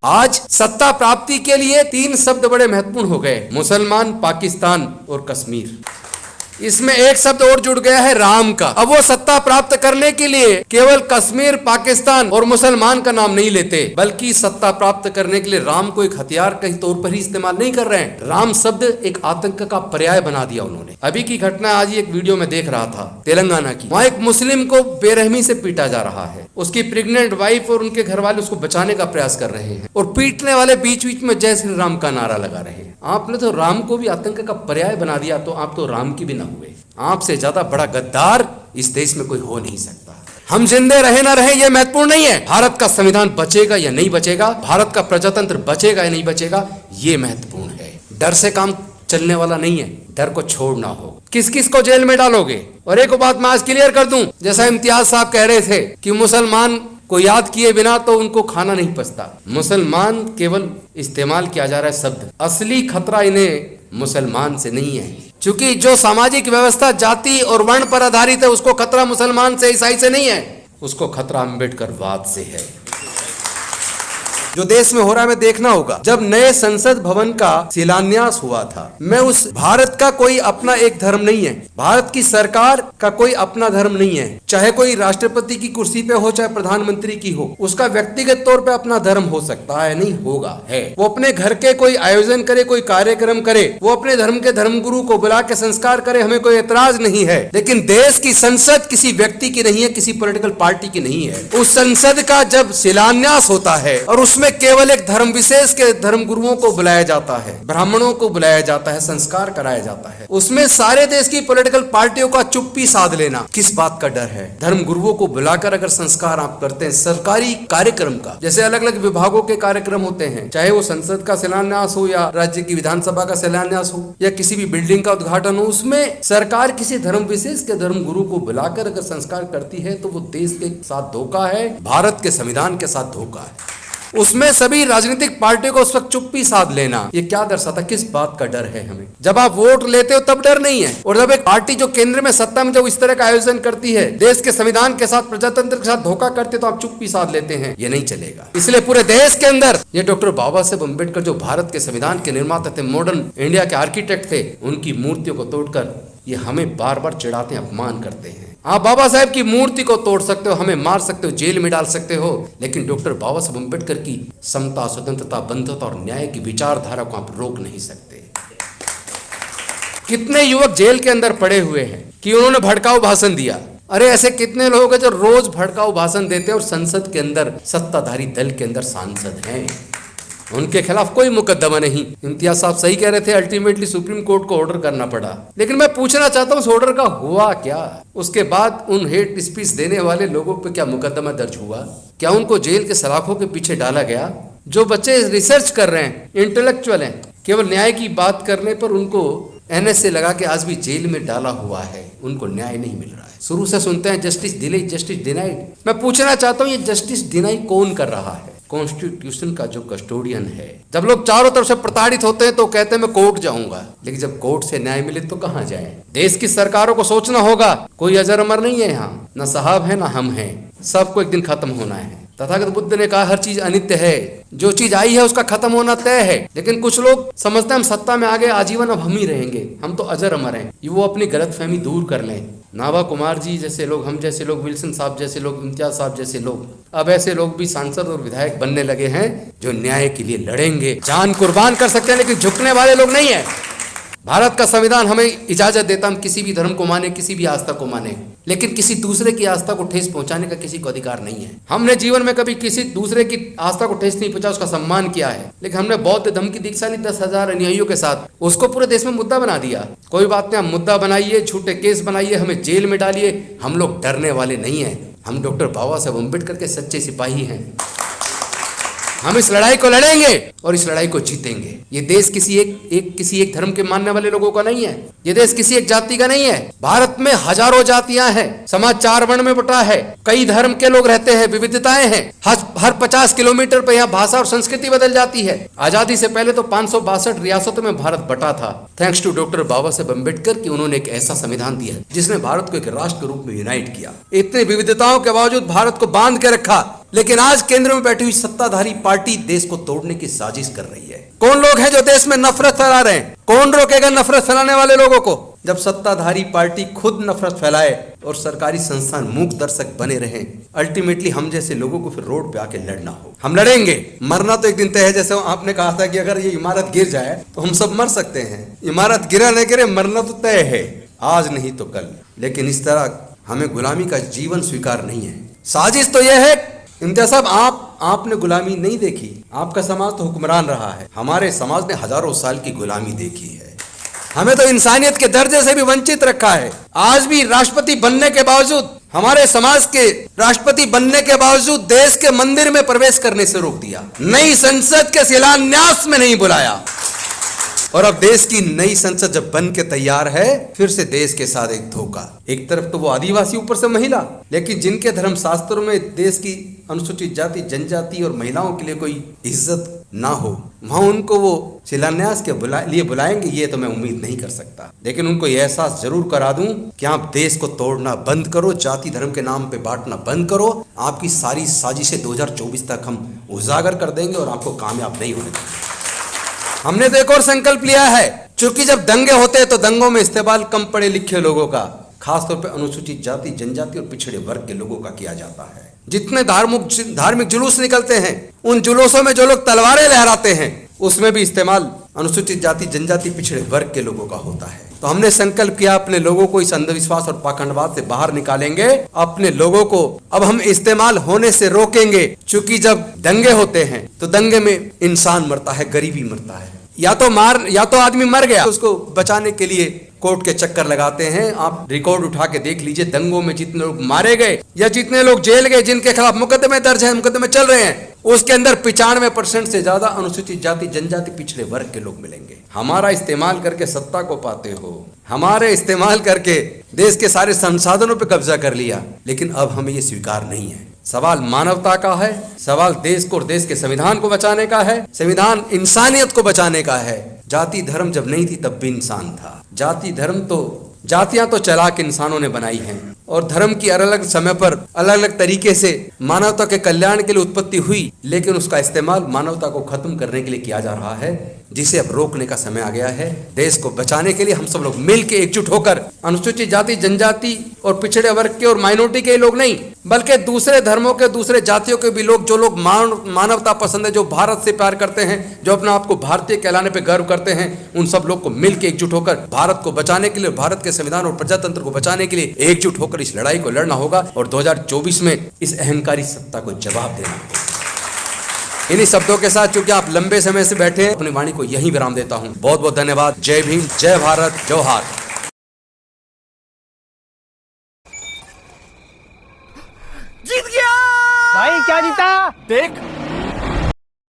आज सत्ता प्राप्ति के लिए तीन शब्द बड़े महत्वपूर्ण हो गए, मुसलमान, पाकिस्तान और कश्मीर। इसमें एक शब्द और जुड़ गया है, राम का। अब वो सत्ता प्राप्त करने के लिए केवल कश्मीर, पाकिस्तान और मुसलमान का नाम नहीं लेते, बल्कि सत्ता प्राप्त करने के लिए राम को एक हथियार के तौर पर ही इस्तेमाल नहीं कर रहे हैं। राम शब्द एक आतंक का पर्याय बना दिया उन्होंने। अभी की घटना आज ही एक वीडियो में देख रहा था तेलंगाना की, वहाँ एक मुस्लिम को बेरहमी से पीटा जा रहा है। उसकी प्रेग्नेंट वाइफ और उनके घर वाले उसको बचाने का प्रयास कर रहे हैं और पीटने वाले बीच बीच में जय श्री राम का नारा लगा रहे हैं। आपने तो राम को भी आतंक का पर्याय बना दिया, तो आप तो राम की भी ना हुए। आपसे ज्यादा बड़ा गद्दार इस देश में कोई हो नहीं सकता। हम जिंदे रहे ना रहे ये महत्वपूर्ण नहीं है, भारत का संविधान बचेगा या नहीं बचेगा, भारत का प्रजातंत्र बचेगा या नहीं बचेगा, ये महत्वपूर्ण है। डर से काम चलने वाला नहीं है, डर को छोड़ना हो। किस किस को जेल में डालोगे? और एक बात मैं आज क्लियर कर दूं, जैसा इम्तियाज साहब कह रहे थे कि मुसलमान को याद किए बिना तो उनको खाना नहीं पचता। मुसलमान केवल इस्तेमाल किया जा रहा है शब्द, असली खतरा इन्हें मुसलमान से नहीं है। क्योंकि जो सामाजिक व्यवस्था जाति और वर्ण पर आधारित है, उसको खतरा मुसलमान से, ईसाई से नहीं है, उसको खतरा अम्बेडकरवाद से है। जो देश में हो रहा है, में देखना होगा। जब नए संसद भवन का शिलान्यास हुआ था, मैं उस भारत का कोई अपना एक धर्म नहीं है, भारत की सरकार का कोई अपना धर्म नहीं है। चाहे कोई राष्ट्रपति की कुर्सी पे हो, चाहे प्रधानमंत्री की हो, उसका व्यक्तिगत तौर पे अपना धर्म हो सकता है, नहीं होगा, है। वो अपने घर के कोई आयोजन करे, कोई कार्यक्रम करे, वो अपने धर्म के धर्मगुरु को बुला के संस्कार करे, हमें कोई एतराज नहीं है। लेकिन देश की संसद किसी व्यक्ति की नहीं है, किसी पॉलिटिकल पार्टी की नहीं है। उस संसद का जब शिलान्यास होता है और उसमें केवल एक धर्म विशेष के धर्म गुरुओं को बुलाया जाता है, ब्राह्मणों को बुलाया जाता है, संस्कार कराया जाता है, उसमें सारे देश की पॉलिटिकल पार्टियों का चुप्पी साध लेना किस बात का डर है? धर्म गुरुओं को बुलाकर अगर संस्कार आप करते हैं सरकारी कार्यक्रम का, जैसे अलग अलग विभागों के कार्यक्रम होते हैं, चाहे वो संसद का शिलान्यास हो या राज्य की विधानसभा का शिलान्यास हो या किसी भी बिल्डिंग का उद्घाटन हो, उसमें सरकार किसी धर्म विशेष के धर्म गुरु को बुलाकर अगर संस्कार करती है तो वो देश के साथ धोखा है, भारत के संविधान के साथ धोखा है। उसमें सभी राजनीतिक पार्टियों को उस वक्त चुप्पी साध लेना, ये क्या दर्शाता, किस बात का डर है हमें? जब आप वोट लेते हो तब डर नहीं है, और जब एक पार्टी जो केंद्र में सत्ता में जब इस तरह का आयोजन करती है, देश के संविधान के साथ, प्रजातंत्र के साथ धोखा करते, तो आप चुप्पी साध लेते हैं। ये नहीं चलेगा। इसलिए पूरे देश के अंदर ये डॉक्टर बाबा साहेब अम्बेडकर जो भारत के संविधान के निर्माता थे, मॉडर्न इंडिया के आर्किटेक्ट थे, उनकी मूर्तियों को तोड़कर ये हमें बार बार चिढ़ाते हैं, अपमान करते हैं। आप बाबा साहेब की मूर्ति को तोड़ सकते हो, हमें मार सकते हो, जेल में डाल सकते हो, लेकिन डॉक्टर बाबा साहेब अम्बेडकर की समता, स्वतंत्रता, बंधुता और न्याय की विचारधारा को आप रोक नहीं सकते। कितने युवक जेल के अंदर पड़े हुए हैं कि उन्होंने भड़काऊ भाषण दिया। अरे ऐसे कितने लोग हैं जो रोज भड़काऊ भाषण देते हैं और संसद के अंदर, सत्ताधारी दल के अंदर सांसद हैं, उनके खिलाफ कोई मुकदमा नहीं। इम्तियाज साहब सही कह रहे थे, अल्टीमेटली सुप्रीम कोर्ट को ऑर्डर करना पड़ा। लेकिन मैं पूछना चाहता हूँ, उस ऑर्डर का हुआ क्या? उसके बाद उन हेट स्पीच देने वाले लोगों पे क्या मुकदमा दर्ज हुआ? क्या उनको जेल के सलाखों के पीछे डाला गया? जो बच्चे रिसर्च कर रहे हैं, इंटेलेक्चुअल हैं, केवल न्याय की बात करने पर उनको NSA लगा के आज भी जेल में डाला हुआ है, उनको न्याय नहीं मिल रहा है। शुरू से सुनते हैं जस्टिस डिलेड, जस्टिस डिनाइड। मैं पूछना चाहता हूँ, ये जस्टिस डिनाई कौन कर रहा है? कॉन्स्टिट्यूशन का जो कस्टोडियन है। जब लोग चारों तरफ से प्रताड़ित होते हैं तो कहते हैं मैं कोर्ट जाऊंगा, लेकिन जब कोर्ट से न्याय मिले तो कहां जाएं? देश की सरकारों को सोचना होगा, कोई अजर अमर नहीं है यहाँ, न साहब है न हम हैं, सबको एक दिन खत्म होना है। तथागत बुद्ध ने कहा हर चीज अनित्य है, जो चीज आई है उसका खत्म होना तय है। लेकिन कुछ लोग समझते हैं हम सत्ता में आ गए, आजीवन अब हम ही रहेंगे, हम तो अजर अमर हैं। वो अपनी गलतफहमी दूर कर लें। नाभा कुमार जी जैसे लोग, हम जैसे लोग, विल्सन साहब जैसे लोग, इम्तियाज साहब जैसे लोग, अब ऐसे लोग भी सांसद और विधायक बनने लगे हैं जो न्याय के लिए लड़ेंगे, जान कुर्बान कर सकते हैं, लेकिन झुकने वाले लोग नहीं है। भारत का संविधान हमें इजाजत देता हम किसी भी धर्म को माने, किसी भी आस्था को माने, लेकिन किसी दूसरे की आस्था को ठेस पहुंचाने का किसी को अधिकार नहीं है। हमने जीवन में कभी किसी दूसरे की आस्था को ठेस नहीं पहुंचा, उसका सम्मान किया है। लेकिन हमने बौद्ध धर्म की दीक्षा ली 10,000 अनुयायियों के साथ, उसको पूरे देश में मुद्दा बना दिया। कोई बात नहीं, हम मुद्दा बनाइए, झूठे केस बनाइए, हमें जेल में डालिए, हम लोग डरने वाले नहीं है। हम डॉक्टर बाबा साहेब अम्बेडकर के सच्चे सिपाही हैं। हम इस लड़ाई को लड़ेंगे और इस लड़ाई को जीतेंगे। ये देश किसी एक धर्म के मानने वाले लोगों का नहीं है, ये देश किसी एक जाति का नहीं है। भारत में हजारों जातियां हैं, समाज 4 वर्ण में बटा है, कई धर्म के लोग रहते हैं, विविधताएं हैं। हर 50 किलोमीटर पर यहाँ भाषा और संस्कृति बदल जाती है। आजादी से पहले तो 562 रियासतों में भारत बटा था, thanks to doctor Baba Saheb Ambedkar कि उन्होंने एक ऐसा संविधान दिया जिसने भारत को एक राष्ट्र के रूप में यूनाइट किया। इतनी विविधताओं के बावजूद भारत को बांध के रखा लेकिन आज केंद्र में बैठी हुई सत्ताधारी पार्टी देश को तोड़ने की साजिश कर रही है। कौन लोग हैं जो देश में नफरत फैला रहे हैं? कौन रोकेगा नफरत फैलाने वाले लोगों को? जब सत्ताधारी पार्टी खुद नफरत फैलाए और सरकारी संस्थान मूक दर्शक बने रहें, अल्टीमेटली हम जैसे लोगों को फिर रोड पे आके लड़ना हो। हम लड़ेंगे, मरना तो एक दिन तय है। जैसे आपने कहा था कि अगर ये इमारत गिर जाए तो हम सब मर सकते हैं। इमारत गिरा न गिरे, मरना तो तय है, आज नहीं तो कल। लेकिन इस तरह हमें गुलामी का जीवन स्वीकार नहीं है। साजिश तो यह है इम्तियाज साहब, आपने गुलामी नहीं देखी, आपका समाज तो हुक्मरान रहा है। हमारे समाज ने हजारों साल की गुलामी देखी है। हमें तो इंसानियत के दर्जे से भी वंचित रखा है। आज भी राष्ट्रपति बनने के बावजूद, हमारे समाज के राष्ट्रपति बनने के बावजूद देश के मंदिर में प्रवेश करने से रोक दिया, नई संसद के शिलान्यास में नहीं बुलाया। और अब देश की नई संसद जब बन के तैयार है, फिर से देश के साथ एक धोखा। एक तरफ तो वो आदिवासी, ऊपर से महिला, लेकिन जिनके धर्म शास्त्रों में देश की अनुसूचित जाति, जनजाति और महिलाओं के लिए कोई इज्जत ना हो, वहां उनको वो शिलान्यास के लिए बुलाएंगे, ये तो मैं उम्मीद नहीं कर सकता। लेकिन उनको ये एहसास जरूर करा दूं कि आप देश को तोड़ना बंद करो, जाति धर्म के नाम पे बांटना बंद करो। आपकी सारी साजिशें 2024 तक हम उजागर कर देंगे और आपको कामयाब नहीं होने देंगे। हमने तो एक और संकल्प लिया है, क्योंकि जब दंगे होते हैं तो दंगों में इस्तेमाल कम पढ़े लिखे लोगों का, खासतौर पे अनुसूचित जाति, जनजाति और पिछड़े वर्ग के लोगों का किया जाता है। जितने धार्मिक जुलूस निकलते हैं, उन जुलूसों में जो लोग तलवारें लहराते हैं, उसमें भी इस्तेमाल अनुसूचित जाति, जनजाति, पिछड़े वर्ग के लोगों का होता है। तो हमने संकल्प किया, अपने लोगों को इस अंधविश्वास और पाखंडवाद से बाहर निकालेंगे। अपने लोगों को अब हम इस्तेमाल होने से रोकेंगे, क्योंकि जब दंगे होते हैं तो दंगे में इंसान मरता है, गरीबी मरता है। या तो आदमी मर गया, उसको बचाने के लिए कोर्ट के चक्कर लगाते हैं। आप रिकॉर्ड उठा के देख लीजिए, दंगों में जितने लोग मारे गए या जितने लोग जेल गए, जिनके खिलाफ मुकदमे दर्ज है, मुकदमे चल रहे हैं, उसके अंदर 95% से ज्यादा अनुसूचित जाति, जनजाति, पिछड़े वर्ग के लोग मिलेंगे। हमारा इस्तेमाल करके सत्ता को पाते हो, हमारे इस्तेमाल करके देश के सारे संसाधनों पर कब्जा कर लिया, लेकिन अब हमें ये स्वीकार नहीं है। सवाल मानवता का है, सवाल देश को और देश के संविधान को बचाने का है। संविधान इंसानियत को बचाने का है। जाति धर्म जब नहीं थी तब भी इंसान था। जातियां तो चालाक इंसानों ने बनाई हैं, और धर्म की अलग अलग समय पर अलग अलग तरीके से मानवता के कल्याण के लिए उत्पत्ति हुई, लेकिन उसका इस्तेमाल मानवता को खत्म करने के लिए किया जा रहा है, जिसे अब रोकने का समय आ गया है। देश को बचाने के लिए हम सब लोग मिलकर एकजुट होकर, अनुसूचित जाति, जनजाति और पिछड़े वर्ग के और माइनॉरिटी के लोग नहीं, बल्कि दूसरे धर्मों के, दूसरे जातियों के भी लोग, जो लोग मानवता पसंद है, जो भारत से प्यार करते हैं, जो अपने आप को भारतीय कहलाने पे गर्व करते हैं, उन सब लोग को मिलकर एकजुट होकर भारत को बचाने के लिए, भारत के संविधान और प्रजातंत्र को बचाने के लिए एकजुट होकर इस लड़ाई को लड़ना होगा और 2024 में इस अहंकारी सत्ता को जवाब देना होगा। इन्हीं शब्दों के साथ, चूंकि आप लंबे समय से बैठे हैं, अपनी वाणी को यहीं विराम देता हूं। बहुत बहुत धन्यवाद। जय भीम, जय भारत, जोहार। जीत गया भाई। क्या जीता? देख